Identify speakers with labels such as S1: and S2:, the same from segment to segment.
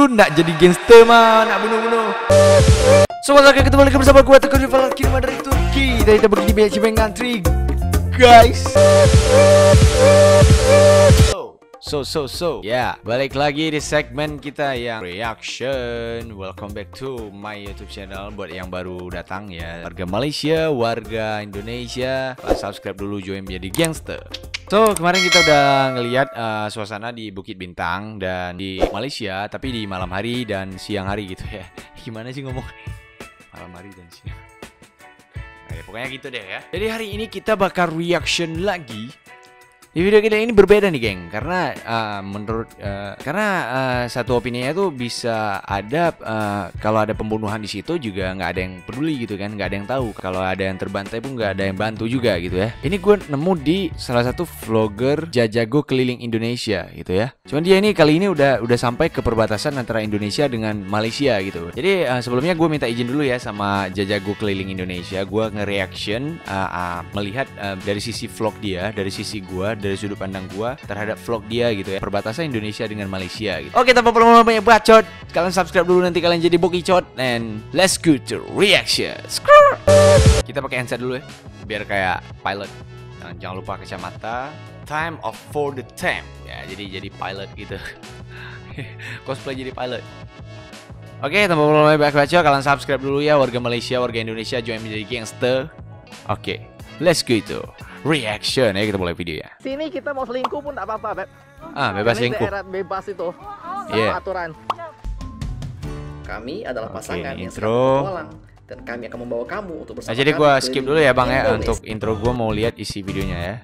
S1: Lu nak jadi gangster mah, nak bunuh-bunuh. Selamat datang kembali bersama gue Teguh Rival Kirim dari Turki. Dan kita begini banyak cipeng ngantri, guys. Ya, balik lagi di segmen kita yang reaction. Welcome back to my YouTube channel. Buat yang baru datang ya, warga Malaysia, warga Indonesia, subscribe dulu, join menjadi gangster. So, kemarin kita udah ngelihat suasana di Bukit Bintang dan di Malaysia, tapi di malam hari dan siang hari gitu ya. Gimana sih ngomong? Malam hari dan siang. Nah, ya, pokoknya gitu deh ya. Jadi hari ini kita bakal reaction lagi. Di video kita ini berbeda nih, geng, karena satu opininya itu bisa ada kalau ada pembunuhan di situ juga nggak ada yang peduli gitu kan, nggak ada yang tahu. Kalau ada yang terbantai pun nggak ada yang bantu juga gitu ya. Ini gue nemu di salah satu vlogger Jajago keliling Indonesia gitu ya. Cuman dia ini kali ini udah sampai ke perbatasan antara Indonesia dengan Malaysia gitu. Jadi sebelumnya gue minta izin dulu ya sama Jajago keliling Indonesia. Gue nge-reaction melihat dari sisi vlog dia, dari sisi gue, dari sudut pandang gua terhadap vlog dia gitu ya, perbatasan Indonesia dengan Malaysia gitu. Oke, tanpa perlu banyak bacot, kalian subscribe dulu, nanti kalian jadi bokicot. And let's go to reaction. Kita pakai handset dulu ya, biar kayak pilot. Jangan lupa kacamata. Time of for the time ya, jadi pilot gitu. Cosplay jadi pilot. Oke, tanpa perlu banyak bacot, kalian subscribe dulu ya, warga Malaysia, warga Indonesia, join menjadi gangster. Oke, let's go to reaction ya, kita mulai video ya.
S2: Sini kita mau selingkuh pun tak apa-apa, Beb.
S1: Bebas selingkuh.
S2: Daerah bebas itu.
S1: Iya.
S2: Aturan. Kami adalah pasangan yang
S1: intro.
S2: sedang berpetualang dan kami akan membawa kamu untuk bersama.
S1: Nah, jadi gua
S2: kami
S1: skip dulu ya, Bang ya,
S2: Indonesia.
S1: untuk intro gua mau lihat isi videonya ya.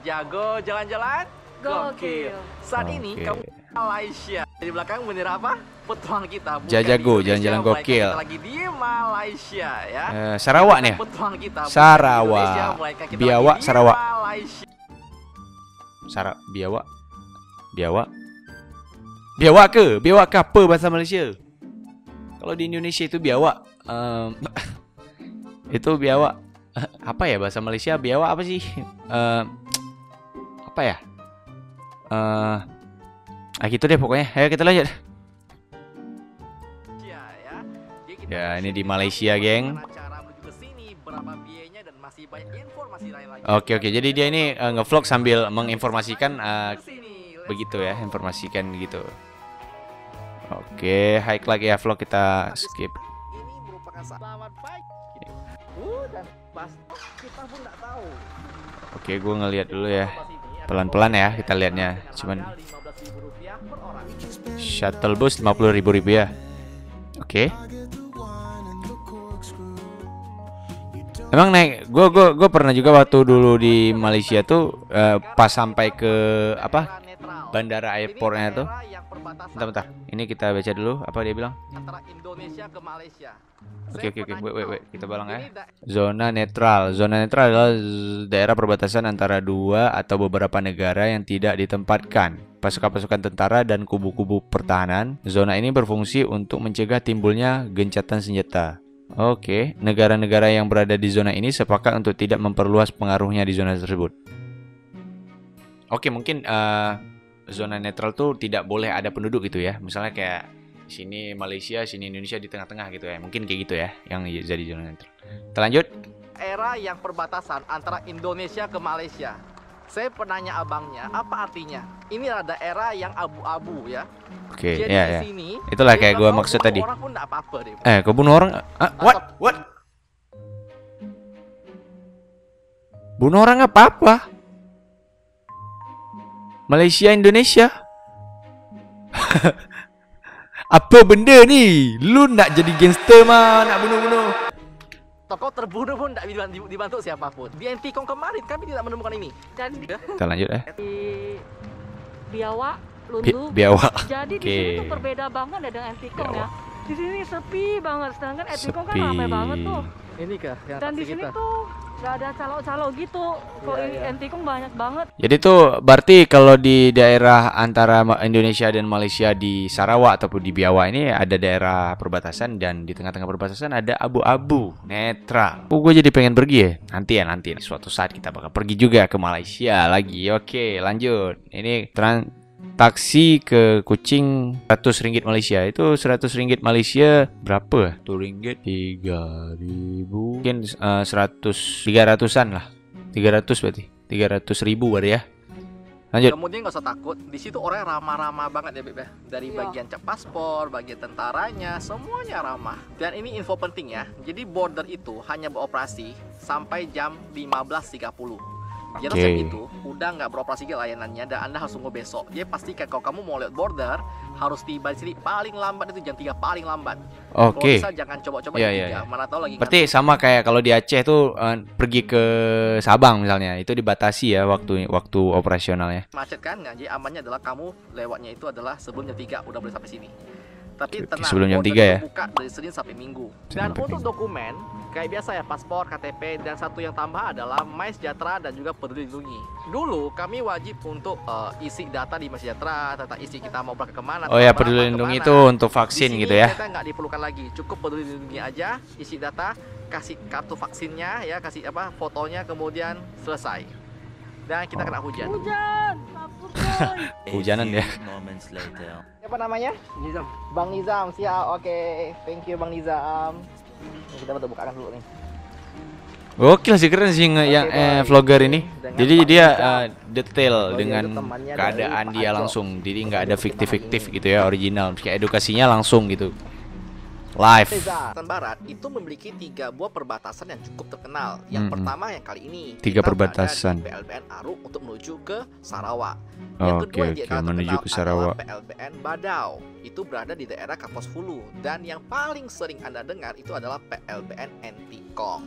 S2: Jago jalan-jalan, gokil. Saat ini
S1: Oke.
S2: kamu Malaysia. Di belakang bendera apa? Petualang kita. Bukan
S1: Jajago,
S2: di Indonesia,
S1: jalan-jalan
S2: melainkan
S1: gokil.
S2: Kita lagi di Malaysia ya.
S1: Sarawak nih.
S2: Petualang kita. bukan di
S1: Sarawak.
S2: Indonesia, melainkan kita
S1: Biawak,
S2: lagi di
S1: Sarawak.
S2: Malaysia.
S1: Biawak ke? Biawak ke apa bahasa Malaysia? Kalau di Indonesia itu biawak. Itu biawak. Apa ya bahasa Malaysia? Biawak apa sih? Apa ya? Gitu deh pokoknya. Ayo kita lanjut. Ya, ini di Malaysia, geng. Oke, jadi dia ini ngevlog sambil menginformasikan begitu ya, informasikan gitu. Oke, high like ya vlog, kita skip.
S2: Ini merupakan selamat pagi. Dan pas kita pun nggak tahu.
S1: Oke, gue ngeliat dulu ya. Pelan-pelan ya kita lihatnya. Cuman shuttle bus 50.000 rupiah. Oke. Emang naik, gue pernah juga waktu dulu di Malaysia tuh pas sampai ke apa bandara airportnya tuh. Bentar, ini kita baca dulu apa dia bilang.
S2: Antara Indonesia ke Malaysia.
S1: Oke, wait, kita balang ya. Zona netral adalah daerah perbatasan antara dua atau beberapa negara yang tidak ditempatkan pasukan-pasukan tentara dan kubu-kubu pertahanan. Zona ini berfungsi untuk mencegah timbulnya gencatan senjata. Oke, negara-negara yang berada di zona ini sepakat untuk tidak memperluas pengaruhnya di zona tersebut. Oke, mungkin zona netral tuh tidak boleh ada penduduk gitu ya. Misalnya kayak sini Malaysia, sini Indonesia di tengah-tengah gitu ya. Mungkin kayak gitu ya yang jadi zona netral. Kita lanjut.
S2: Era yang perbatasan antara Indonesia ke Malaysia. Saya penanya abangnya, apa artinya? Ini ada daerah yang abu-abu ya.
S1: Oke,
S2: jadi
S1: ya.
S2: di sini,
S1: Itulah kayak gua maksud tadi.
S2: Orang pun enggak apa-apa deh.
S1: Kau bunuh orang? What? Bunuh orang apa-apa? Malaysia, Indonesia. Apa benda ni? Lu nak jadi gangster mah, nak bunuh-bunuh.
S2: Tokoh terbunuh pun tidak dibantu siapapun. Di Antikong kemarin kami tidak menemukan ini. Dan
S1: kita lanjut ya.
S3: Di Biawak, Lundu.
S1: Biawak.
S3: Jadi di sini tuh berbeda banget ya dengan Antikong ya. Di sini sepi banget, sedangkan Antikong kan ramai banget tuh.
S2: Ini kah yang
S3: Dan di sini
S2: kita
S3: tuh gak ada calo-calo gitu. Kalau di Antikong banyak banget.
S1: Jadi tuh berarti kalau di daerah antara Indonesia dan Malaysia di Sarawak ataupun di Biawak ini ada daerah perbatasan, dan di tengah-tengah perbatasan ada abu-abu netral. Gue jadi pengen pergi ya. Nanti suatu saat kita bakal pergi juga ke Malaysia lagi. Oke, lanjut. Ini taksi ke Kuching 100 ringgit Malaysia. Itu 100 ringgit Malaysia berapa? 1 ringgit 3.000. Mungkin 300-an lah. 300 berarti. 300.000 berarti ya. Lanjut.
S2: Kemudian nggak usah takut, di situ orang ramah-ramah banget ya Beb ya. Dari bagian cek paspor, bagian tentaranya, semuanya ramah. Dan ini info penting ya. Jadi border itu hanya beroperasi sampai jam 15.30. Jadi jam itu udah nggak beroperasi layanannya dan Anda harus tunggu besok. Dia pastikan kalau kamu mau lewat border harus tiba di sini paling lambat itu jam 3 paling lambat.
S1: Oke.
S2: Kalau bisa jangan coba-coba jam 3, mana tahu lagi.
S1: Berarti sama kayak kalau di Aceh tuh pergi ke Sabang misalnya, itu dibatasi ya waktu operasionalnya.
S2: Macet kan? Nah, jadi amannya adalah kamu lewatnya itu adalah sebelum jam 3 udah boleh sampai sini. Tapi tenang,
S1: sebelum jam 3 ya.
S2: Buka dari Senin sampai Minggu. Dan untuk dokumen kayak biasa ya, paspor, KTP, dan satu yang tambah adalah MySejahtera dan juga Peduli Lindungi. Dulu kami wajib untuk isi data di MySejahtera, tentang isi kita mau berangkat kemana.
S1: Oh ya, Peduli Lindungi itu untuk vaksin gitu ya.
S2: Kita nggak diperlukan lagi, cukup Peduli Lindungi aja, isi data, kasih kartu vaksinnya ya, kasih fotonya, kemudian selesai. Dan kita kena hujan.
S3: Hujan, ampun boy.
S1: Hujanan ya.
S2: Siapa namanya? Nizam. Bang Nizam, siap. Oke, thank you Bang Nizam. Ini kita bantu bukakan dulu nih.
S1: Gokil sih, keren sih yang vlogger ini. Jadi dia detail dengan keadaan dia langsung. Jadi nggak ada fiktif-fiktif gitu ya, original. Kayak edukasinya langsung gitu. Live.
S2: Selatan Barat itu memiliki 3 buah perbatasan yang cukup terkenal. Yang pertama yang kali ini
S1: 3 perbatasan.
S2: PLBN Aruk untuk menuju ke Sarawak.
S1: Oke, menuju ke Sarawak.
S2: PLBN Badau itu berada di daerah Kapuas Hulu, dan yang paling sering Anda dengar itu adalah PLBN Entikong.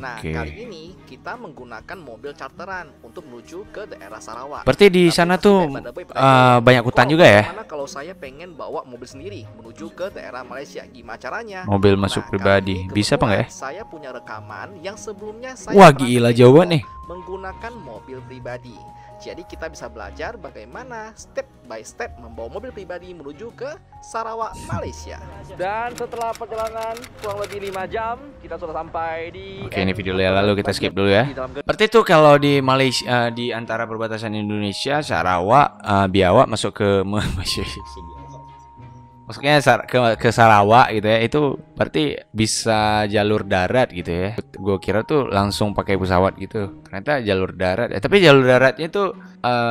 S2: Nah, kali ini kita menggunakan mobil charteran untuk menuju ke daerah Sarawak.
S1: Berarti di sana tuh banyak hutan juga ya?
S2: Karena kalau saya pengen bawa mobil sendiri menuju ke daerah Malaysia, gimana caranya?
S1: Mobil masuk pribadi, bisa apa nggak ya?
S2: Saya punya rekaman yang sebelumnya saya
S1: wah gila jauh nih
S2: menggunakan mobil pribadi. Jadi kita bisa belajar bagaimana step by step membawa mobil pribadi menuju ke Sarawak, Malaysia. Dan setelah perjalanan kurang lebih 5 jam, kita sudah sampai di...
S1: Oke, ini video lalu kita skip dulu ya. Berarti itu kalau di Malaysia, di antara perbatasan Indonesia, Sarawak, Biawak masuk ke maksudnya ke Sarawak gitu ya, itu berarti bisa jalur darat gitu ya. Gue kira tuh langsung pakai pesawat gitu, ternyata jalur darat. Tapi jalur daratnya tuh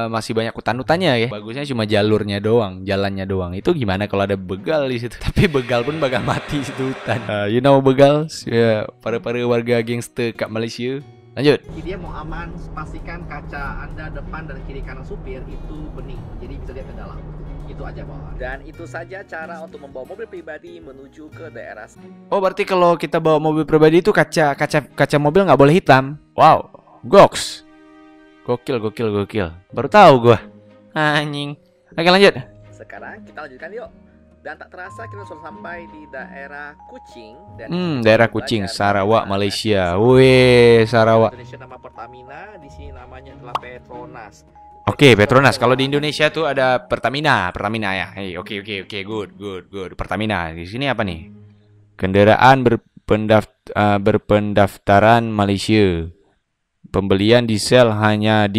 S1: masih banyak hutan-hutannya ya. Bagusnya cuma jalurnya doang, jalannya doang. Itu gimana kalau ada begal di situ? Tapi begal pun bakal mati di situ hutan. You know begal? Ya, para warga gangster kat Malaysia. Lanjut.
S2: Dia mau aman, pastikan kaca Anda depan dan kiri kanan supir itu bening, jadi bisa lihat ke dalam. Itu aja bawah. Dan itu saja cara untuk membawa mobil pribadi menuju ke daerah.
S1: Oh, berarti kalau kita bawa mobil pribadi itu kaca mobil nggak boleh hitam. Wow, goks. Gokil. Baru tahu gua. Anjing. Oke, lanjut.
S2: Sekarang kita lanjutkan yuk. Dan tak terasa kita sudah sampai di daerah Kuching.
S1: Daerah Kuching, Sarawak, Malaysia. Wih, Sarawak.
S2: Indonesia nama Pertamina, di sini namanya adalah Petronas.
S1: Oke, Petronas. Kalau di Indonesia tuh ada Pertamina ya. Hey, oke, good. Pertamina. Di sini apa nih? Kendaraan berpendaftaran Malaysia. Pembelian diesel hanya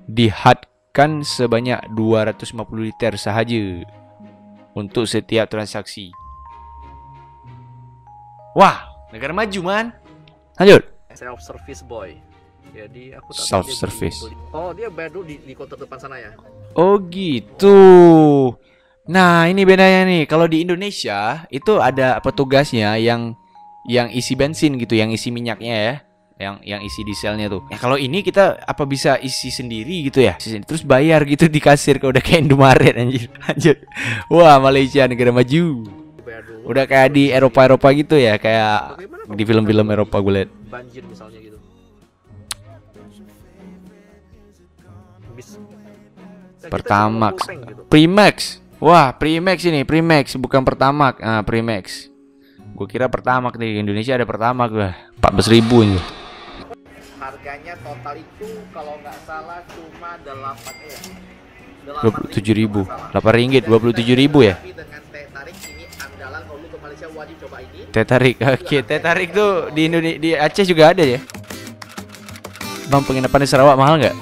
S1: dihadkan sebanyak 250 liter sahaja untuk setiap transaksi. Wah, negara maju man. Lanjut.
S2: Self service boy. Jadi aku tak
S1: self service.
S2: Oh, dia bayar dulu di konter depan sana ya.
S1: Oh gitu. Nah, ini bedanya nih. Kalau di Indonesia itu ada petugasnya yang isi bensin gitu, yang isi minyaknya ya. Yang isi dieselnya tuh. Ya kalau ini kita apa bisa isi sendiri gitu ya? Terus bayar gitu di kasir, kalau udah kayak Indomaret anjir. Lanjut. Wah, Malaysia negara maju. Udah kayak di Eropa gitu ya, kayak di film-film Eropa gue liat.
S2: Banjir misalnya gitu.
S1: Pertamax, Primax. Wah, Primax ini, Primax bukan Pertamax. Primax. Gue kira Pertamax di Indonesia ada Pertamax lah. 14.000 ini.
S2: Harganya total itu kalau nggak salah cuma
S1: 27.000. 8 ringgit, 27.000 ya.
S2: Dengan teh tarik ini andalan, kalau lu ke Malaysia wajib coba ini.
S1: Teh tarik. Oke, teh tarik tuh di Indonesia, di Aceh juga ada ya. Bang, penginapan di Sarawak mahal nggak?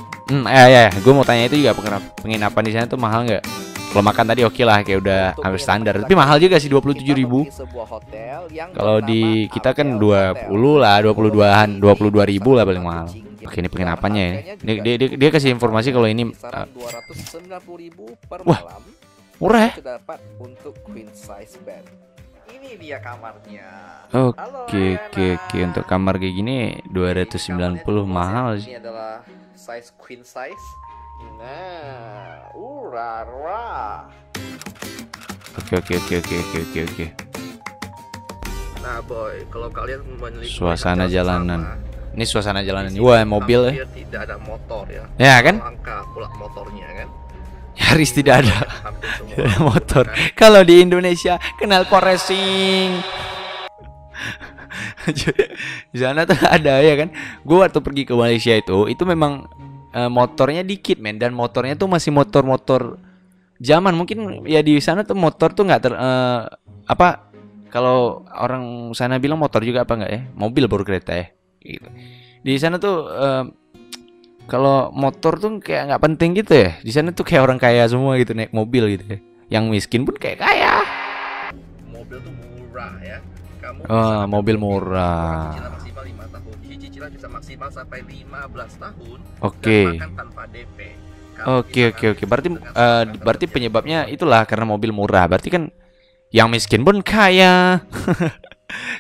S1: Ya, gue mau tanya itu juga, penginapan di sana tuh mahal nggak? Kalau makan tadi oke lah, kayak udah hampir standar. Tapi mahal juga sih, 27.000. Kalau di kita kan 20 lah, 22-an, 22.000 lah paling mahal. Oke, ini penginapannya ya. Dia kasih informasi kalau ini
S2: 290.000 per
S1: wah,
S2: malam.
S1: murah ya?
S2: Terdapat untuk queen size bed. Ini dia kamarnya.
S1: Oke. Untuk kamar kayak gini 290 mahal sih.
S2: Ini adalah size queen size. Nah, urara.
S1: Oke.
S2: Nah, boy, kalau kalian memiliki
S1: Suasana jalanan.
S2: sama,
S1: Ini suasana jalanan.
S2: di sini
S1: Wah, mobil ya.
S2: hampir tidak ada motor ya.
S1: Ya kan?
S2: Langka pula motornya kan.
S1: Nyaris tidak ada.
S2: Hampir semua
S1: Tidak ada motor.
S2: kan.
S1: Kalau di Indonesia kenal racing. Di sana tuh ada ya kan. Gue waktu pergi ke Malaysia itu memang motornya dikit men, dan motornya tuh masih motor-motor zaman. Mungkin ya di sana tuh motor tuh nggak apa, kalau orang sana bilang motor juga apa nggak ya, mobil baru kereta ya gitu. Di sana tuh kalau motor tuh kayak nggak penting gitu ya. Di sana tuh kayak orang kaya semua gitu naik mobil gitu ya. Yang miskin pun kayak kaya.
S2: Mobil tuh murah ya. Kamu
S1: Mobil murah.
S2: Cicilan maksimal 5 tahun. Cicilan bisa maksimal sampai 15 tahun.
S1: Oke.
S2: Dan makan tanpa DP. Kamu bisa
S1: Oke. Berarti penyebabnya itulah karena mobil murah. Berarti kan yang miskin pun kaya.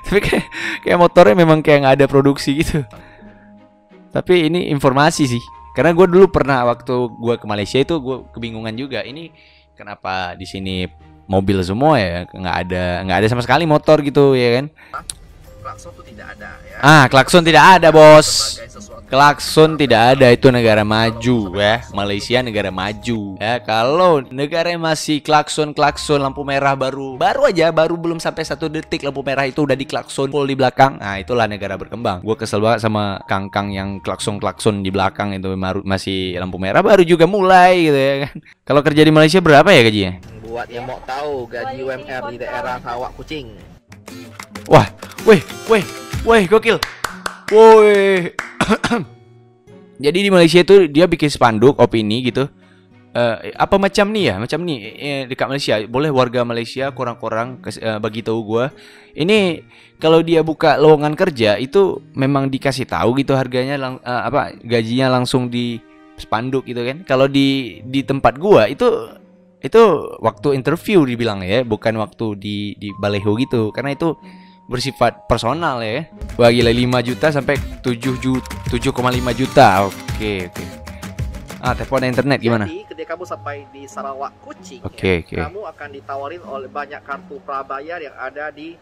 S1: Tapi kayak motornya memang kayak nggak ada produksi gitu. Tapi ini informasi sih. Karena gue dulu pernah waktu gue ke Malaysia itu gue kebingungan juga. Ini kenapa di sini mobil semua ya? Nggak ada sama sekali motor gitu ya kan?
S2: klakson tuh tidak ada ya.
S1: Klakson tidak ada, bos.
S2: Sebagai sesuatu
S1: Klakson tidak ada, itu negara maju ya. Malaysia negara maju ya. Kalau negara yang masih klakson lampu merah baru belum sampai 1 detik lampu merah itu udah diklakson full di belakang. Nah, itulah negara berkembang. Gue kesel banget sama kangkang yang klakson di belakang itu masih lampu merah baru juga mulai gitu ya kan. Kalau kerja di Malaysia berapa ya gajinya?
S2: buat yang mau tahu gaji UMR di daerah Sarawak Kuching.
S1: Wah, weh, gokil. Woi. Jadi di Malaysia itu dia bikin spanduk opini gitu. Apa macam nih dekat Malaysia. Boleh warga Malaysia kurang-kurang bagi tahu gua. Ini kalau dia buka lowongan kerja itu memang dikasih tahu gitu harganya gajinya langsung di spanduk gitu kan. Kalau di tempat gua itu waktu interview dibilang ya, bukan waktu di baleho gitu. Karena itu bersifat personal ya. Wah gila, 5 juta sampai 7,5 juta. Oke. Telepon internet gimana?
S2: Jadi ketika kamu sampai di Sarawak Kuching,
S1: Oke.
S2: kamu akan ditawarin oleh banyak kartu prabayar yang ada di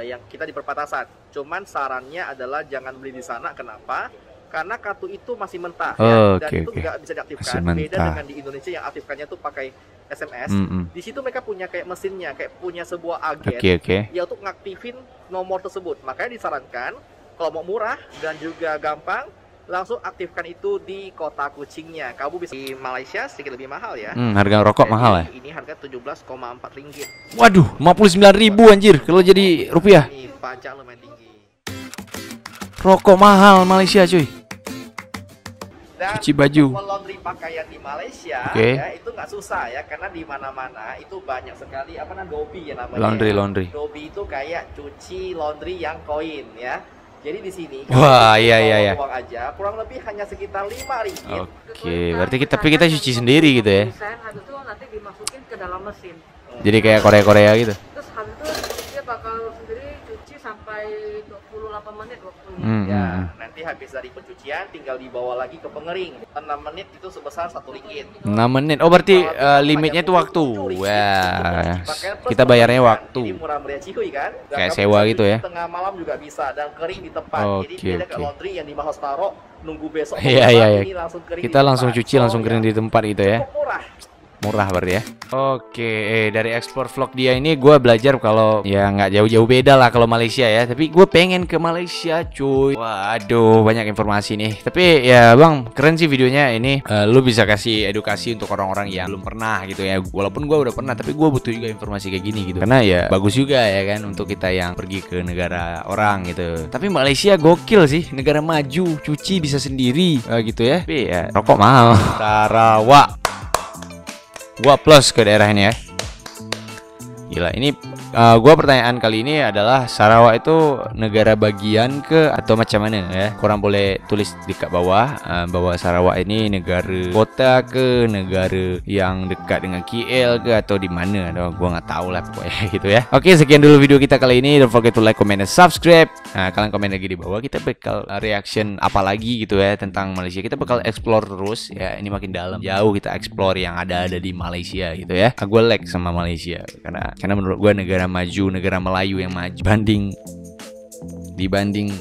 S2: yang kita di perbatasan. Cuman sarannya adalah jangan beli di sana. Kenapa? Karena kartu itu masih mentah dan itu nggak bisa diaktifkan. Beda dengan di Indonesia yang aktifkannya tuh pakai SMS. Di situ mereka punya kayak mesinnya, kayak punya sebuah agen ya untuk ngaktifin nomor tersebut. Makanya disarankan kalau mau murah dan juga gampang, langsung aktifkan itu di kota Kuchingnya. Kamu bisa di Malaysia sedikit lebih mahal ya.
S1: Harga rokok mahal ya?
S2: Ini harga 17,4 ringgit.
S1: Waduh, 59.000 anjir kalau jadi rupiah.
S2: Ini pajak lumayan tinggi.
S1: Rokok mahal Malaysia cuy.
S2: Dan
S1: cuci baju.
S2: Laundry pakaian di Malaysia ya itu nggak susah ya, karena di mana-mana itu banyak sekali dobi ya namanya.
S1: Laundry.
S2: Dobi itu kayak cuci laundry yang koin ya. Jadi di sini
S1: iya.
S2: uang aja kurang lebih hanya sekitar 5 ringgit.
S1: Oke, berarti kita cuci sendiri gitu ya.
S3: Habis itu nanti dimasukin ke dalam mesin.
S1: Jadi kayak Korea gitu.
S3: Terus habis itu dia bakal sendiri cuci sampai 28 menit waktunya.
S2: Ya, nanti habis dari pencucian tinggal dibawa lagi ke pengering. 6 menit itu sebesar 1 ringgit.
S1: 6 menit. Oh, berarti limitnya itu waktu. Wah. Kita bayarnya waktu.
S2: Jadi murah meriah cihuy kan? Dan
S1: kayak
S2: kamu
S1: sewa
S2: bisa
S1: gitu ya.
S2: Tengah malam juga bisa dan kering di tempat. Jadi beda ke laundry yang di Mahas Taro nunggu besok.
S1: Iya.
S2: Ini langsung kering
S1: Kita langsung cuci langsung kering di tempat gitu ya.
S2: Cukup murah.
S1: murah berarti ya. Oke, dari explore vlog dia ini gue belajar kalau ya nggak jauh-jauh beda lah kalau Malaysia ya. Tapi gue pengen ke Malaysia cuy. Waduh, banyak informasi nih. Tapi ya bang, keren sih videonya ini. Lu bisa kasih edukasi untuk orang-orang yang belum pernah gitu ya. Walaupun gue udah pernah, tapi gue butuh juga informasi kayak gini gitu. Karena ya bagus juga ya kan untuk kita yang pergi ke negara orang gitu. Tapi Malaysia gokil sih, negara maju, cuci bisa sendiri gitu ya. Tapi ya rokok mahal. Sarawak. Gua plus ke daerah ini ya. Gila, ini gua pertanyaan kali ini adalah Sarawak itu negara bagian ke atau macam mana ya? Kurang boleh tulis di kat bawah bahwa Sarawak ini negara kota ke negara yang dekat dengan KL ke atau di mana? Gua nggak tahu lah pokoknya gitu ya. Oke, sekian dulu video kita kali ini. Don't forget to like, comment, dan subscribe. Nah, kalian komen lagi di bawah. Kita bakal reaction apa lagi gitu ya tentang Malaysia. Kita bakal explore terus ya. Ini makin dalam, jauh kita explore yang ada di Malaysia gitu ya. Gue like sama Malaysia karena menurut gue negara maju, negara Melayu yang maju dibanding.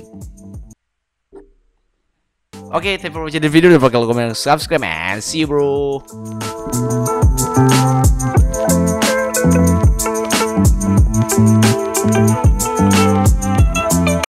S1: Oke, thank you for watching the video. Don't forget to comment, subscribe, and see you bro.